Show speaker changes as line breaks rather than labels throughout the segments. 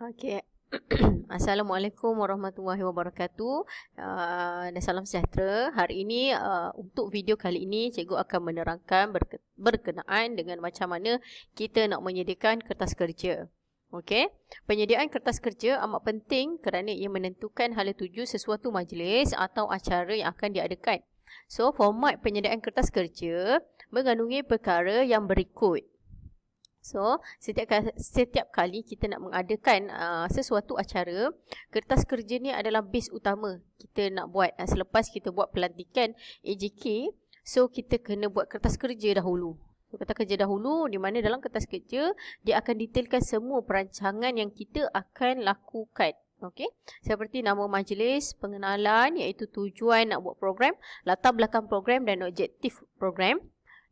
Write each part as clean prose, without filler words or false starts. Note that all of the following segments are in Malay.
Okey. Assalamualaikum warahmatullahi wabarakatuh. Dan salam sejahtera. Hari ini untuk video kali ini cikgu akan menerangkan berkenaan dengan macam mana kita nak menyediakan kertas kerja. Okey. Penyediaan kertas kerja amat penting kerana ia menentukan hala tuju sesuatu majlis atau acara yang akan diadakan. So, format penyediaan kertas kerja mengandungi perkara yang berikut. So, setiap kali kita nak mengadakan sesuatu acara, kertas kerja ni adalah base utama kita nak buat. Selepas kita buat pelantikan AJK, so kita kena buat kertas kerja dahulu. So, kertas kerja dahulu, di mana dalam kertas kerja, dia akan detailkan semua perancangan yang kita akan lakukan. Okey, seperti nama majlis, pengenalan, iaitu tujuan nak buat program, latar belakang program dan objektif program.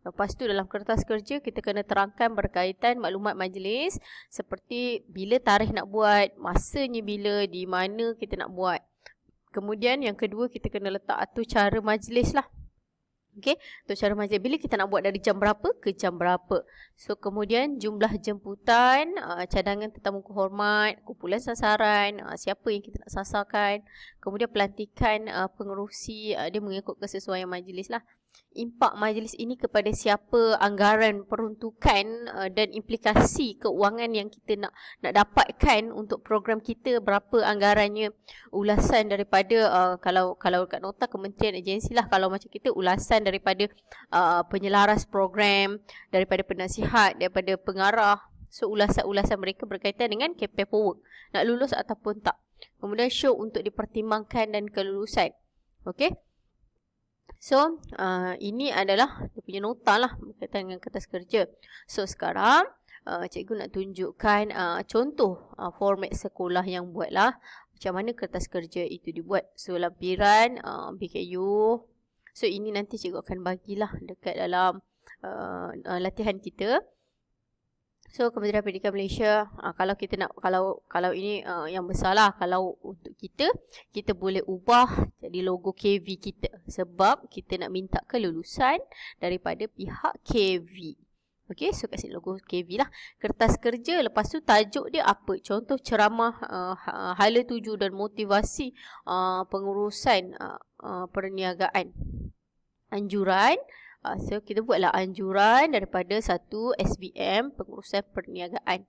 Lepas tu dalam kertas kerja kita kena terangkan berkaitan maklumat majlis seperti bila tarikh nak buat, masanya bila, di mana kita nak buat. Kemudian yang kedua kita kena letak atur cara majlis lah. Okey, atur cara majlis. Bila kita nak buat dari jam berapa ke jam berapa. So kemudian jumlah jemputan, cadangan tetamu kehormat, kumpulan sasaran, siapa yang kita nak sasarkan. Kemudian pelantikan pengerusi, dia mengikut kesesuaian majlis lah. Impak majlis ini kepada siapa, anggaran peruntukan dan implikasi keuangan yang kita nak dapatkan untuk program kita, berapa anggarannya, ulasan daripada kalau kat nota kementerian agensi lah, kalau macam kita ulasan daripada penyelaras program, daripada penasihat, daripada pengarah. So ulasan-ulasan mereka berkaitan dengan paperwork, nak lulus ataupun tak. Kemudian show untuk dipertimbangkan dan kelulusan. Okey. So, ini adalah dia punya nota lah berkaitan dengan kertas kerja. So, sekarang cikgu nak tunjukkan contoh format sekolah yang buatlah macam mana kertas kerja itu dibuat. So, lampiran, BKU. So, ini nanti cikgu akan bagilah dekat dalam latihan kita. So, Kementerian Pendidikan Malaysia, kalau kita nak, kalau ini yang besar lah, kalau untuk kita boleh ubah jadi logo KV kita. Sebab kita nak minta kelulusan daripada pihak KV. Okey, so kasih logo KV lah. Kertas kerja, lepas tu tajuk dia apa? Contoh ceramah hala tuju dan motivasi pengurusan perniagaan. Anjuran. So, kita buatlah anjuran daripada satu SBM pengurusan perniagaan.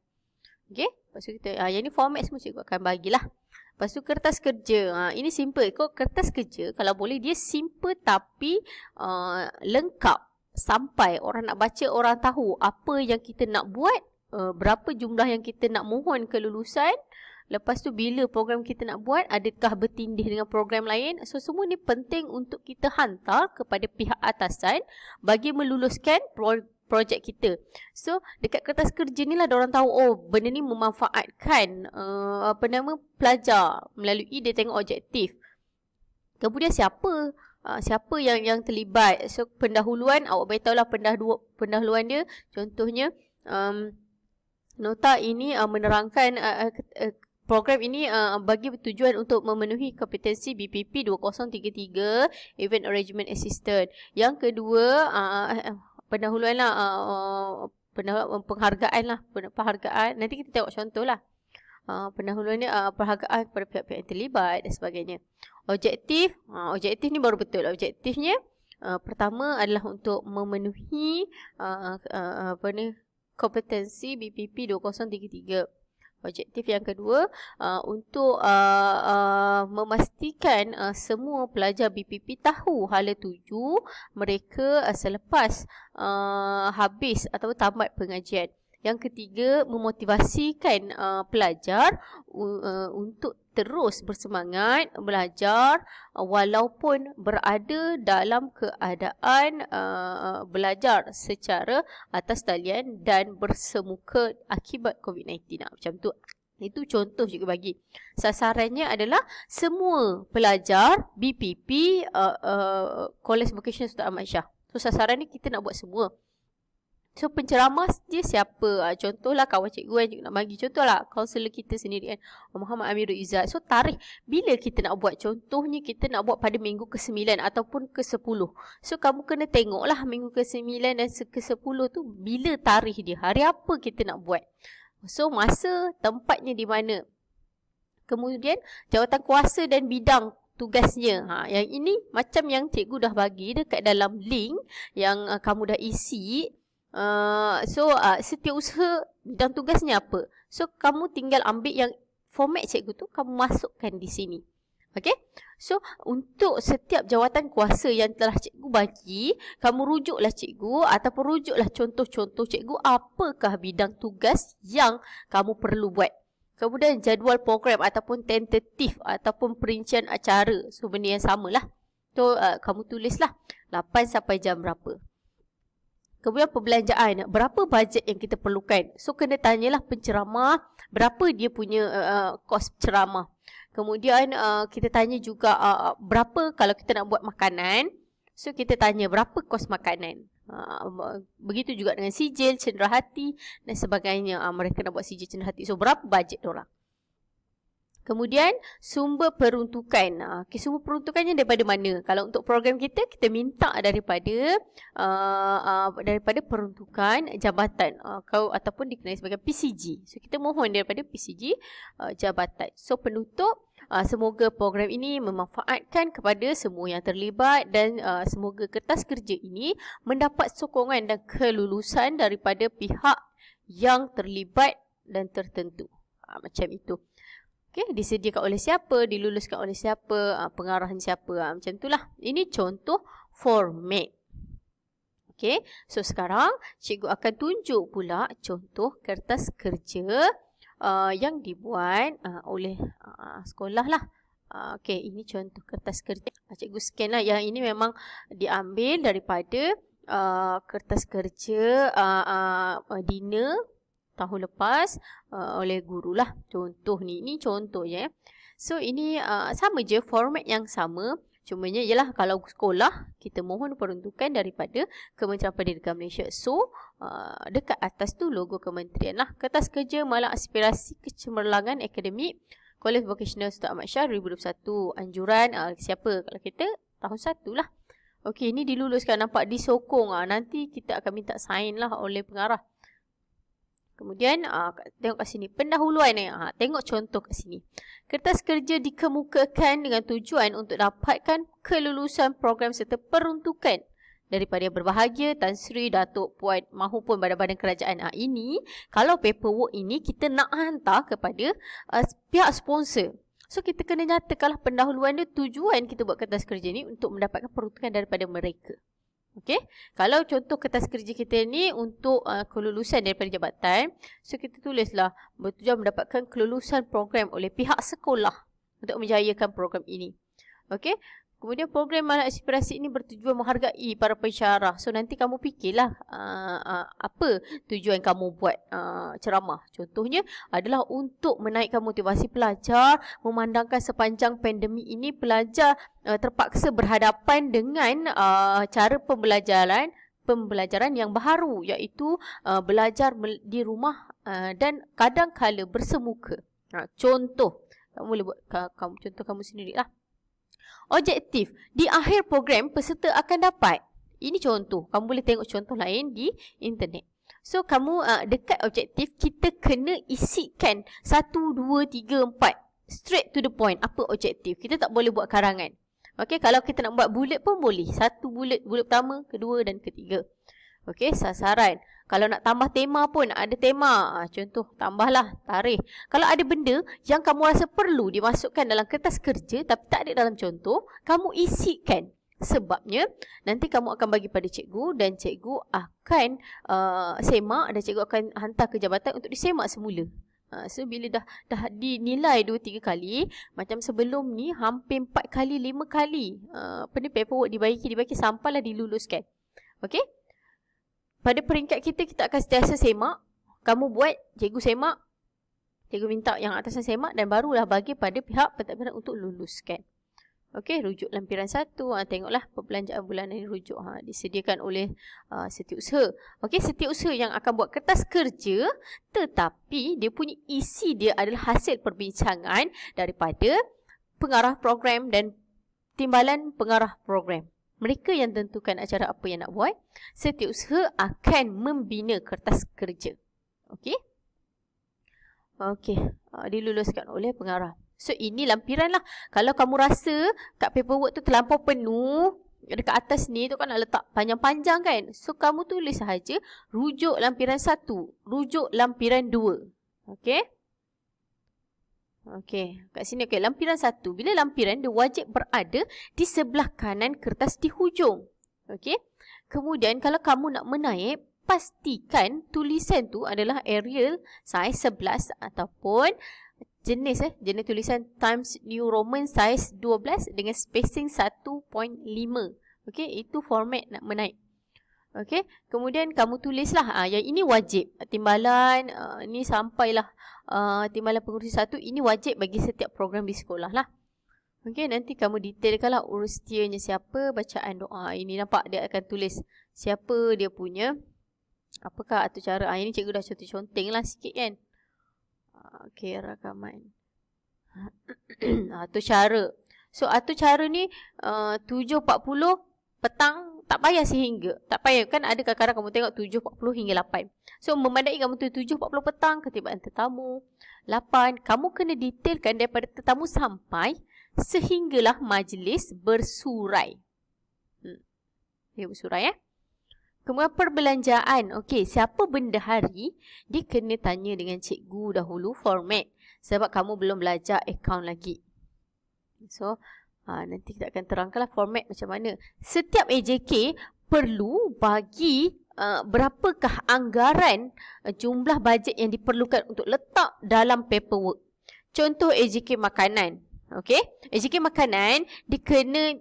Okey, lepas tu kita, yang ni format semua cikgu akan bagilah. Lepas tu kertas kerja, ini simple. Kau kertas kerja, kalau boleh dia simple tapi lengkap. Sampai orang nak baca, orang tahu apa yang kita nak buat, berapa jumlah yang kita nak mohon kelulusan. Lepas tu bila program kita nak buat, adakah bertindih dengan program lain. So semua ni penting untuk kita hantar kepada pihak atasan bagi meluluskan projek kita. So dekat kertas kerja ni lah diorang tahu, oh benda ni memanfaatkan pelajar melalui dia tengok objektif. Kemudian siapa yang terlibat. So pendahuluan, awak beritahulah pendahuluan dia. Contohnya nota ini menerangkan program ini bagi tujuan untuk memenuhi kompetensi BPP 2033 Event Arrangement Assistant. Yang kedua, pendahuluan lah, penghargaan lah. Penghargaan. Nanti kita tengok contoh lah. Pendahuluan ni penghargaan kepada pihak-pihak yang terlibat dan sebagainya. Objektif. Objektif ni baru betul. Objektifnya pertama adalah untuk memenuhi kompetensi BPP 2033. Objektif yang kedua, untuk memastikan semua pelajar BPP tahu hala tuju mereka selepas habis atau tamat pengajian. Yang ketiga, memotivasikan pelajar untuk terus bersemangat belajar walaupun berada dalam keadaan belajar secara atas talian dan bersemuka akibat COVID-19. Macam tu. Itu contoh juga bagi. Sasarannya adalah semua pelajar BPP College Vocational Sultan Ahmad Shah. So sasaran ni kita nak buat semua. So penceramah dia siapa? Contohlah kawan cikgu yang nak bagi. Contohlah kaunselor kita sendiri kan, Muhammad Amirul Izzat. So tarikh bila kita nak buat. Contohnya kita nak buat pada minggu ke-9 ataupun ke-10. So kamu kena tengoklah minggu ke-9 dan ke-10 tu bila tarikh dia. Hari apa kita nak buat. So masa tempatnya di mana. Kemudian jawatan kuasa dan bidang tugasnya. Yang ini macam yang cikgu dah bagi dekat dalam link yang kamu dah isi. Setiausaha bidang tugasnya apa? So kamu tinggal ambil yang format cikgu tu, kamu masukkan di sini. Okay? So, untuk setiap jawatan kuasa yang telah cikgu bagi, kamu rujuklah cikgu ataupun rujuklah contoh-contoh cikgu apakah bidang tugas yang kamu perlu buat. Kemudian jadual program ataupun tentatif ataupun perincian acara. So, benda yang samalah. So, kamu tulislah 8 sampai jam berapa. Kemudian perbelanjaan, berapa bajet yang kita perlukan. So, kena tanyalah penceramah, berapa dia punya kos ceramah. Kemudian kita tanya juga berapa kalau kita nak buat makanan. So, kita tanya berapa kos makanan. Begitu juga dengan sijil, cenderahati dan sebagainya. Mereka nak buat sijil cenderahati. So, berapa bajet diorang. Kemudian sumber peruntukan. Sumber peruntukannya daripada mana? Kalau untuk program kita minta daripada peruntukan jabatan ataupun dikenali sebagai PCG. So kita mohon daripada PCG jabatan. So penutup, semoga program ini memanfaatkan kepada semua yang terlibat dan semoga kertas kerja ini mendapat sokongan dan kelulusan daripada pihak yang terlibat dan tertentu. Macam itu. Okay, disediakan oleh siapa, diluluskan oleh siapa, pengarahan siapa, macam itulah. Ini contoh format. Okay, so sekarang cikgu akan tunjuk pula contoh kertas kerja yang dibuat oleh sekolah lah. Okay, ini contoh kertas kerja. Cikgu scan lah. Yang ini memang diambil daripada kertas kerja dinner tahun lepas oleh guru lah. Contoh ni. Ini contoh je. So, ini sama je. Format yang sama. Cumanya ialah kalau sekolah, kita mohon peruntukan daripada Kementerian Pendidikan Malaysia. So, dekat atas tu logo kementerian lah. Kertas kerja Malang Aspirasi Kecemerlangan Akademik Kolej Vocational Sultan Ahmad Shah 2021. Anjuran siapa? Kalau kita tahun 1 lah. Okey, ini diluluskan. Nampak disokong. Nanti kita akan minta sign lah oleh pengarah. Kemudian tengok kat sini pendahuluan ni. Tengok contoh kat sini. Kertas kerja dikemukakan dengan tujuan untuk dapatkan kelulusan program serta peruntukan daripada yang berbahagia Tan Sri Datuk Puan mahupun badan-badan kerajaan. Ini kalau paperwork ini kita nak hantar kepada pihak sponsor. So kita kena nyatakanlah pendahuluan dia, tujuan kita buat kertas kerja ni untuk mendapatkan peruntukan daripada mereka. Okey, kalau contoh kertas kerja kita ni untuk kelulusan daripada jabatan, so kita tulislah bertujuan mendapatkan kelulusan program oleh pihak sekolah untuk menjayakan program ini. Okey, kemudian program Malang Aspirasi ini bertujuan menghargai para pensyarah. So nanti kamu fikirlah apa tujuan kamu buat ceramah. Contohnya adalah untuk menaikkan motivasi pelajar, memandangkan sepanjang pandemik ini pelajar terpaksa berhadapan dengan cara pembelajaran yang baharu, iaitu belajar di rumah dan kadang-kala bersemuka. Contoh, kamu boleh buat contoh kamu sendirilah. Objektif, di akhir program peserta akan dapat. Ini contoh, kamu boleh tengok contoh lain di internet. So kamu dekat objektif kita kena isikan 1, 2, 3, 4 straight to the point. Apa objektif? Kita tak boleh buat karangan. Okey, kalau kita nak buat bullet pun boleh. 1 bullet pertama, kedua dan ketiga. Okey, sasaran. Kalau nak tambah tema pun ada tema. Contoh, tambahlah tarikh. Kalau ada benda yang kamu rasa perlu dimasukkan dalam kertas kerja tapi tak ada dalam contoh, kamu isikan. Sebabnya, nanti kamu akan bagi pada cikgu dan cikgu akan semak dan cikgu akan hantar ke jabatan untuk disemak semula. So, bila dah dinilai 2-3 kali, macam sebelum ni hampir 4 kali, 5 kali paperwork dibaiki sampailah diluluskan. Okey? Pada peringkat kita akan sentiasa semak. Kamu buat, cikgu semak. Cikgu minta yang atasnya semak dan barulah bagi pada pihak pentadbiran untuk luluskan. Okey, rujuk lampiran 1. Tengoklah perbelanjaan bulanan ini rujuk. Disediakan oleh setiausaha. Okey, setiausaha yang akan buat kertas kerja, tetapi dia punya isi dia adalah hasil perbincangan daripada pengarah program dan timbalan pengarah program. Mereka yang tentukan acara apa yang nak buat. Setiausaha akan membina kertas kerja. Okey. Okey. Diluluskan oleh pengarah. So ini lampiran lah. Kalau kamu rasa kat paperwork tu terlampau penuh, dekat atas ni tu kan nak letak panjang-panjang kan. So kamu tulis sahaja rujuk lampiran 1, rujuk lampiran 2. Okey. Okey, kat sini okey, lampiran 1. Bila lampiran dia wajib berada di sebelah kanan kertas di hujung. Okey. Kemudian kalau kamu nak menaip, pastikan tulisan tu adalah Arial saiz 11 ataupun jenis tulisan Times New Roman saiz 12 dengan spacing 1.5. Okey, itu format nak menaip. Okey, kemudian kamu tulislah yang ini wajib. Timbalan ni sampailah timbalan pengurusi 1 ini wajib bagi setiap program di sekolah lah. Okey, nanti kamu detailkanlah urustianya siapa, bacaan doa. Ini nampak dia akan tulis siapa dia punya, apakah atur cara. Ini cikgu dah conteng lah sikit kan. Okey, rakaman. Atur cara. So, atur cara ni 7.40 petang, tak payah sehingga. Tak payah, kan ada kadang-kadang kamu tengok 7.40 hingga 8. So, memandai kamu tu 7.40 petang, ketibaan tetamu. 8, kamu kena detailkan daripada tetamu sampai sehinggalah majlis bersurai. Dia bersurai Kemudian perbelanjaan. Okey, siapa bendahari, dia kena tanya dengan cikgu dahulu format. Sebab kamu belum belajar akaun lagi. So, nanti kita akan terangkanlah format macam mana. Setiap AJK perlu bagi berapakah anggaran jumlah bajet yang diperlukan untuk letak dalam paperwork. Contoh AJK makanan. Okey, AJK makanan dia kena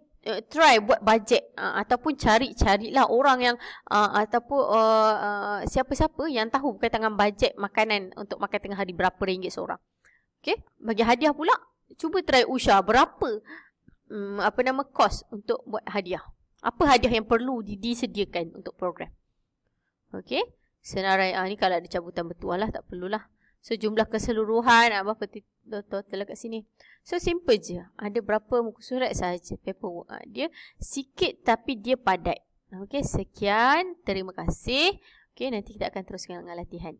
try buat bajet ataupun carilah orang yang ataupun siapa-siapa yang tahu berkaitan dengan bajet makanan untuk makan tengah hari berapa ringgit seorang. Okey, bagi hadiah pula cuba try usah berapa kos untuk buat hadiah. Apa hadiah yang perlu disediakan untuk program. Okey, senarai ni kalau ada cabutan bertuah lah, tak perlulah. So, jumlah keseluruhan berapa total kat sini. So, simple je. Ada berapa muka surat sahaja paperwork. Dia sikit tapi dia padat. Okey, sekian. Terima kasih. Okey, nanti kita akan teruskan dengan latihan.